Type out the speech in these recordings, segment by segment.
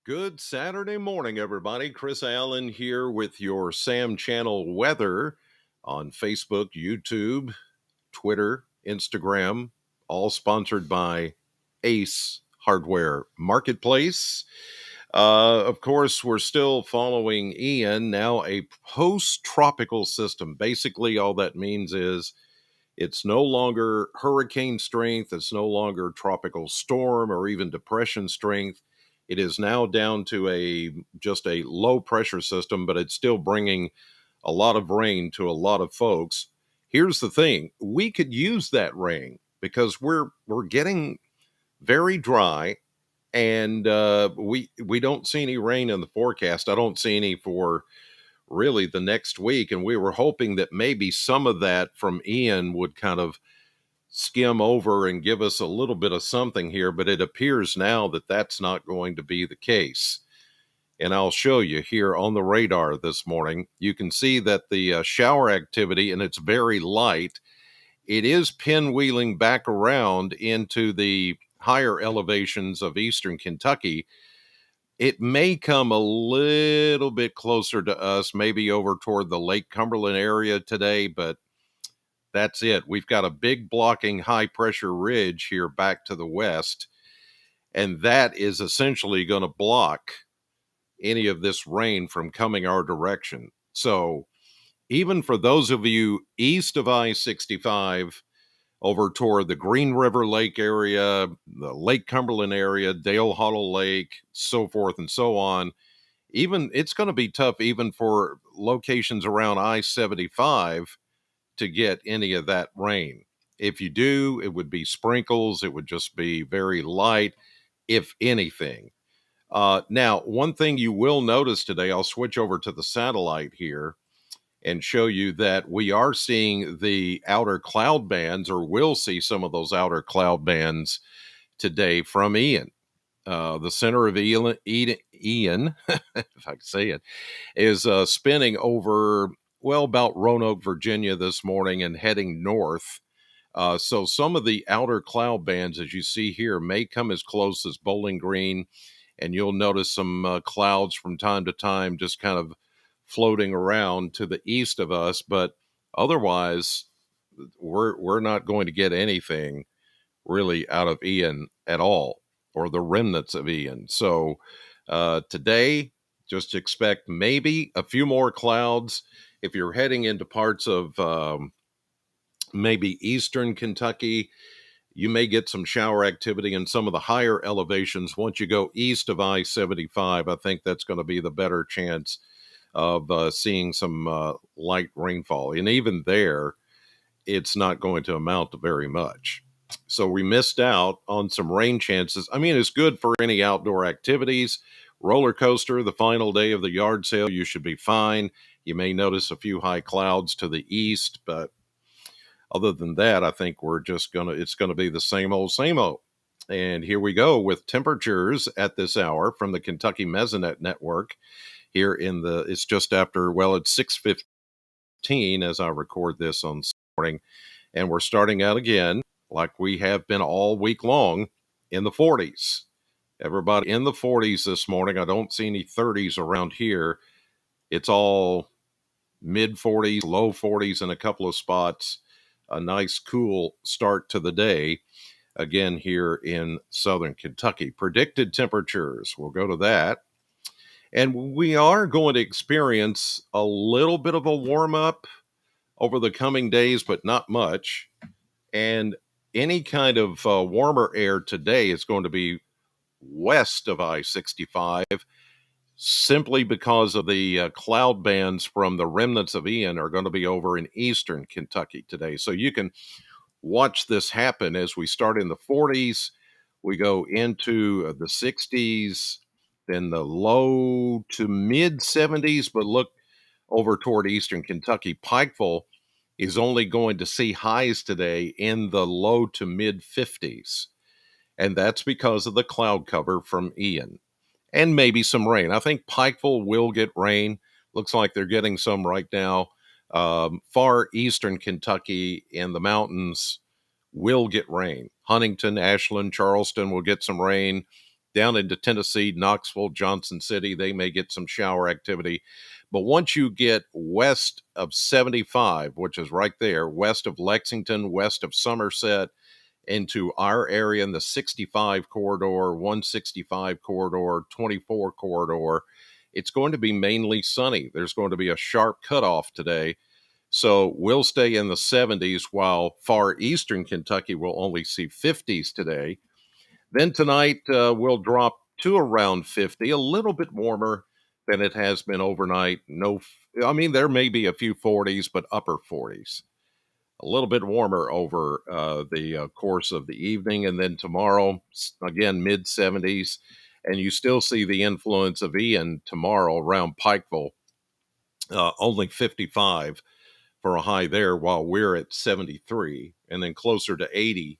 Good Saturday morning, everybody. Chris Allen here with your Sam Channel weather on Facebook, YouTube, Twitter, Instagram, all sponsored by Ace Hardware Marketplace. Of course, we're still following Ian, now a post-tropical system. Basically, all that means is it's no longer hurricane strength. It's no longer tropical storm or even depression strength. It is now down to just a low pressure system, but it's still bringing a lot of rain to a lot of folks. Here's the thing: we could use that rain because we're getting very dry, and we don't see any rain in the forecast. I don't see any for really the next week, and we were hoping that maybe some of that from Ian would kind of skim over and give us a little bit of something here, but it appears now that that's not going to be the case. And I'll show you here on the radar this morning. You can see that the shower activity, and it's very light, it is pinwheeling back around into the higher elevations of eastern Kentucky. It may come a little bit closer to us, maybe over toward the Lake Cumberland area today, but that's it. We've got a big blocking high pressure ridge here back to the west, and that is essentially going to block any of this rain from coming our direction. So, even for those of you east of I 65, over toward the Green River Lake area, the Lake Cumberland area, Dale Hollow Lake, so forth and so on, even it's going to be tough even for locations around I 75 to get any of that rain. If you do, it would be sprinkles. It would just be very light, if anything. Now, one thing you will notice today, I'll switch over to the satellite here and show you that we are seeing the outer cloud bands, or will see some of those outer cloud bands today from Ian. The center of Ian, if I can say it, is spinning over, well, about Roanoke, Virginia this morning and heading north. So some of the outer cloud bands, as you see here, may come as close as Bowling Green, and you'll notice some clouds from time to time just kind of floating around to the east of us. But otherwise, we're not going to get anything really out of Ian at all, or the remnants of Ian. So today, just expect maybe a few more clouds. If you're heading into parts of maybe eastern Kentucky, you may get some shower activity in some of the higher elevations. Once you go east of I 75, I think that's going to be the better chance of seeing some light rainfall. And even there, it's not going to amount to very much. So we missed out on some rain chances. I mean, it's good for any outdoor activities. Roller coaster, the final day of the yard sale, you should be fine. You may notice a few high clouds to the east, but other than that, I think it's going to be the same old, same old. And here we go with temperatures at this hour from the Kentucky Mesonet Network here it's just after, well, it's 6:15 as I record this on morning. And we're starting out again, like we have been all week long, in the 40s. Everybody in the 40s this morning. I don't see any 30s around here. It's all mid 40s, low 40s in a couple of spots. A nice, cool start to the day, again, here in southern Kentucky. Predicted temperatures, we'll go to that. And we are going to experience a little bit of a warm up over the coming days, but not much. And any kind of warmer air today is going to be west of I 65, simply because of the cloud bands from the remnants of Ian are going to be over in eastern Kentucky today. So you can watch this happen as we start in the 40s, we go into the 60s, then the low to mid 70s. But look over toward eastern Kentucky, Pikeville is only going to see highs today in the low to mid 50s. And that's because of the cloud cover from Ian and maybe some rain. I think Pikeville will get rain. Looks like they're getting some right now. Far eastern Kentucky and the mountains will get rain. Huntington, Ashland, Charleston will get some rain. down into Tennessee, Knoxville, Johnson City, they may get some shower activity. But once you get west of 75, which is right there, west of Lexington, west of Somerset, into our area in the 65 corridor, 165 corridor, 24 corridor, it's going to be mainly sunny. There's going to be a sharp cutoff today. So we'll stay in the 70s while far eastern Kentucky will only see 50s today. Then tonight we'll drop to around 50, a little bit warmer than it has been overnight. No, I mean, there may be a few 40s, but upper 40s. A little bit warmer over the course of the evening. And then tomorrow, again, mid 70s. And you still see the influence of Ian tomorrow around Pikeville, only 55 for a high there, while we're at 73, and then closer to 80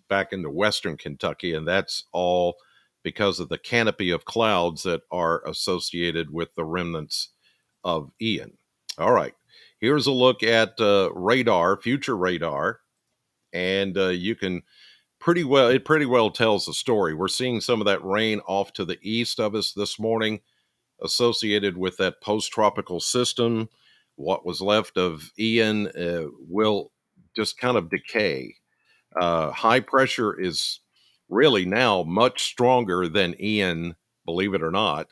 back into western Kentucky. And that's all because of the canopy of clouds that are associated with the remnants of Ian. All right. Here's a look at radar, future radar, and you can it pretty well tells the story. We're seeing some of that rain off to the east of us this morning, associated with that post-tropical system. What was left of Ian will just kind of decay. High pressure is really now much stronger than Ian, believe it or not,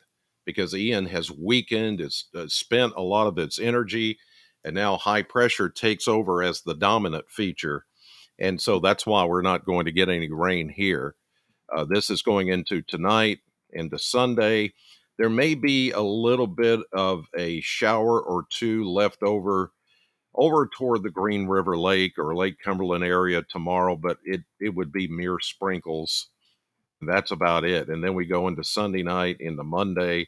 because Ian has weakened, it's spent a lot of its energy, and now high pressure takes over as the dominant feature. And so that's why we're not going to get any rain here. This is going into tonight, into Sunday. There may be a little bit of a shower or two left over toward the Green River Lake or Lake Cumberland area tomorrow, but it would be mere sprinkles. That's about it. And then we go into Sunday night, into Monday,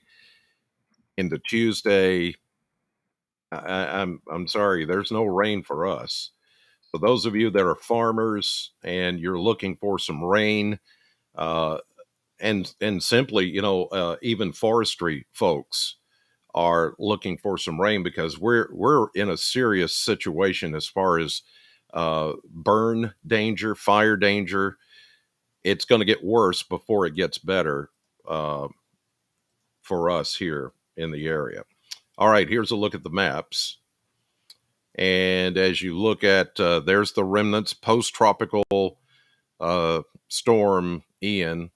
into Tuesday. I'm sorry, there's no rain for us. So those of you that are farmers and you're looking for some rain, uh, and simply, even forestry folks are looking for some rain because we're in a serious situation as far as burn danger, fire danger. It's going to get worse before it gets better uh, for us here in the area. All right, here's a look at the maps. And as you look at, there's the remnants, post-tropical storm Ian,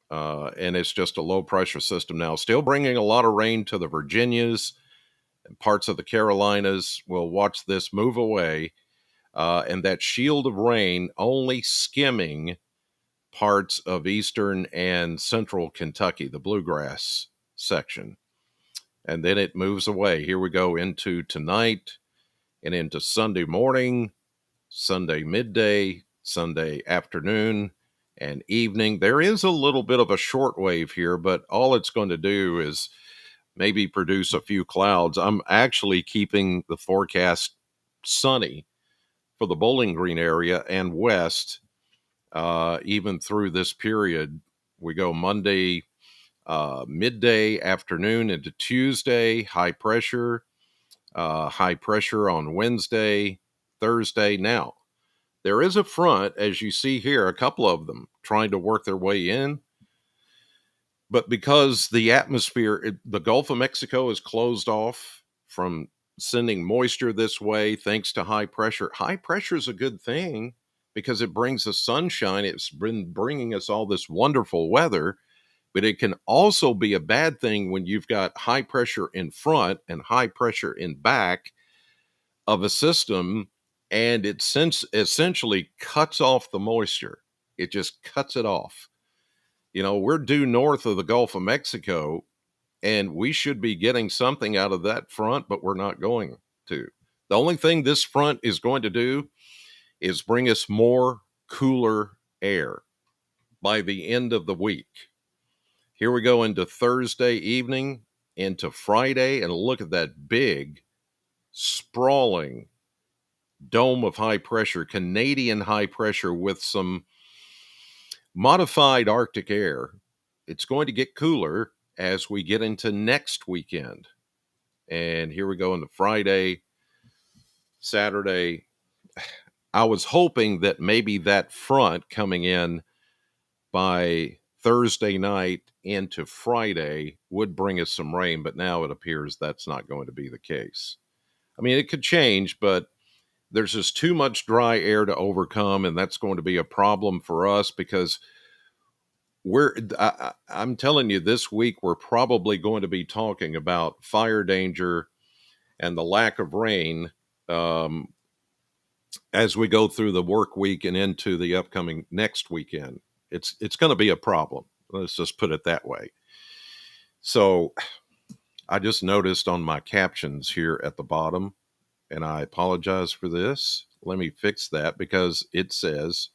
and it's just a low pressure system now, still bringing a lot of rain to the Virginias and parts of the Carolinas. We'll watch this move away, and that shield of rain only skimming parts of eastern and central Kentucky, the bluegrass section. And then it moves away. Here we go into tonight and into Sunday morning, Sunday midday, Sunday afternoon, and evening. There is a little bit of a short wave here, but all it's going to do is maybe produce a few clouds. I'm actually keeping the forecast sunny for the Bowling Green area and west, even through this period. We go Monday, midday, afternoon into Tuesday, high pressure on Wednesday, Thursday. Now, there is a front, as you see here, a couple of them trying to work their way in. But because the atmosphere, the Gulf of Mexico is closed off from sending moisture this way, thanks to high pressure. High pressure is a good thing because it brings the sunshine. It's been bringing us all this wonderful weather, but it can also be a bad thing when you've got high pressure in front and high pressure in back of a system, and it essentially cuts off the moisture. It just cuts it off. We're due north of the Gulf of Mexico, and we should be getting something out of that front, but we're not going to. The only thing this front is going to do is bring us more cooler air by the end of the week. Here we go into Thursday evening, into Friday, and look at that big, sprawling dome of high pressure, Canadian high pressure with some modified Arctic air. It's going to get cooler as we get into next weekend. And here we go into Friday, Saturday. I was hoping that maybe that front coming in by Thursday night into Friday would bring us some rain, but now it appears that's not going to be the case. I mean, it could change, but there's just too much dry air to overcome, and that's going to be a problem for us because I'm telling you, this week we're probably going to be talking about fire danger and the lack of rain um, as we go through the work week and into the upcoming next weekend. It's going to be a problem. Let's just put it that way. So I just noticed on my captions here at the bottom, and I apologize for this. Let me fix that because it says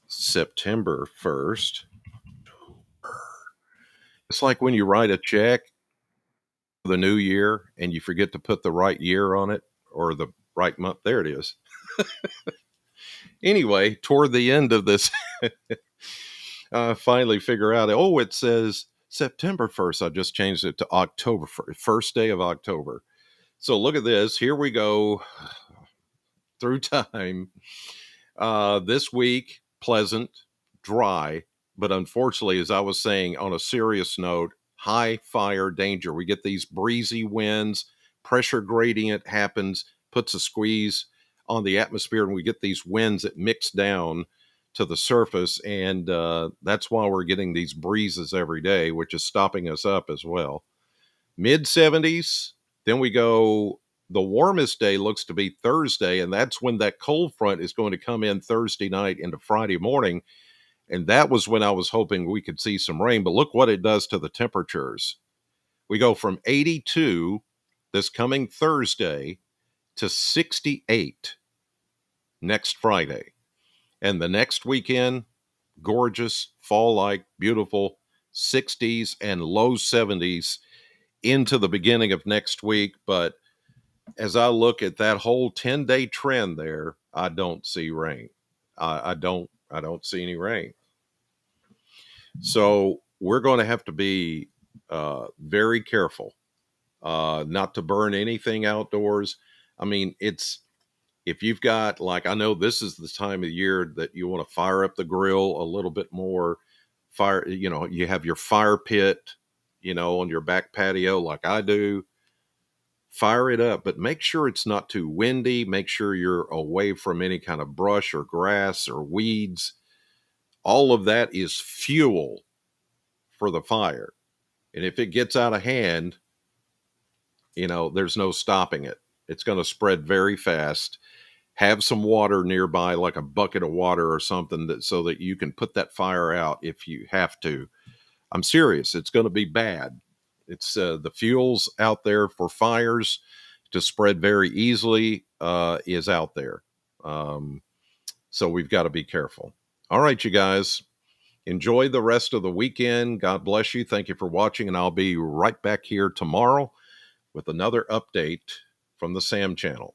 September 1st. It's like when you write a check for the new year and you forget to put the right year on it or the right month. There it is. Anyway, toward the end of this, I finally figure out, oh, it says September 1st. I just changed it to October 1st, first day of October. So look at this. Here we go through time. This week, pleasant, dry, but unfortunately, as I was saying, on a serious note, high fire danger. We get these breezy winds, pressure gradient happens, puts a squeeze on the atmosphere, and we get these winds that mix down to the surface, and that's why we're getting these breezes every day, which is stopping us up as well. Mid 70s, then we go, the warmest day looks to be Thursday, and that's when that cold front is going to come in Thursday night into Friday morning. And that was when I was hoping we could see some rain. But look what it does to the temperatures. We go from 82 this coming Thursday to 68 next Friday. And the next weekend, gorgeous, fall like, beautiful 60s and low 70s into the beginning of next week. But as I look at that whole 10-day trend there, I don't see rain. I don't see any rain. So we're going to have to be very careful not to burn anything outdoors. I mean, if you've got, like, I know this is the time of year that you want to fire up the grill a little bit more. You have your fire pit, on your back patio like I do. Fire it up, but make sure it's not too windy. Make sure you're away from any kind of brush or grass or weeds. All of that is fuel for the fire. And if it gets out of hand, there's no stopping it. It's going to spread very fast. Have some water nearby, like a bucket of water or something, so that you can put that fire out if you have to. I'm serious. It's going to be bad. It's the fuels out there for fires to spread very easily is out there. So we've got to be careful. All right, you guys, enjoy the rest of the weekend. God bless you. Thank you for watching, and I'll be right back here tomorrow with another update from the Sam channel.